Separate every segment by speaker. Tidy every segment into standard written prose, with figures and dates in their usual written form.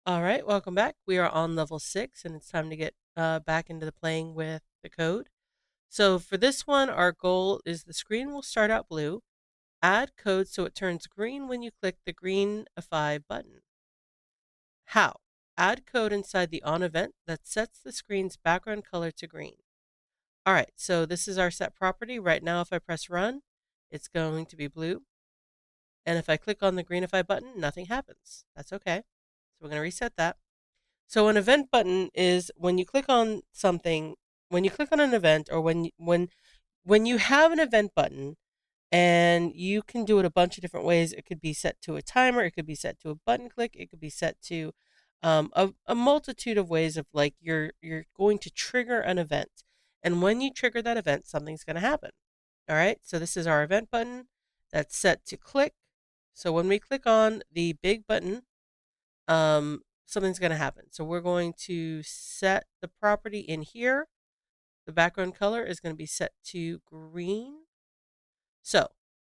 Speaker 1: All right, welcome back. We are on level 6 and it's time to get back into the playing with the code. So for this one, our goal is the screen will start out blue. Add code so it turns green when you click the greenify button. How? Add code inside the on event that sets the screen's background color to green. All right, so this is our set property. Right now, if I press run, it's going to be blue. And if I click on the greenify button, nothing happens. That's okay. So we're going to reset that. So an event button is when you click on something, when you click on an event, or when you have an event button, and you can do it a bunch of different ways. It could be set to a timer, it could be set to a button click, it could be set to a multitude of ways of like you're going to trigger an event, and when you trigger that event, something's going to happen. All right, so this is our event button that's set to click. So when we click on the big button, something's going to happen. So we're going to set the property in here. The background color is going to be set to green. So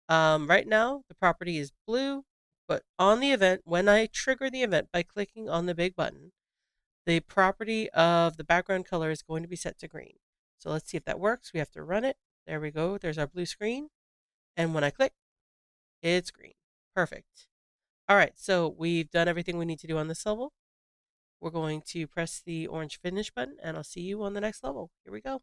Speaker 1: right now the property is blue, but on the event, when I trigger the event by clicking on the big button, the property of the background color is going to be set to green. So let's see if that works. We have to run it. There we go. There's our blue screen. And when I click, it's green. Perfect. All right, so we've done everything we need to do on this level. We're going to press the orange finish button, and I'll see you on the next level. Here we go.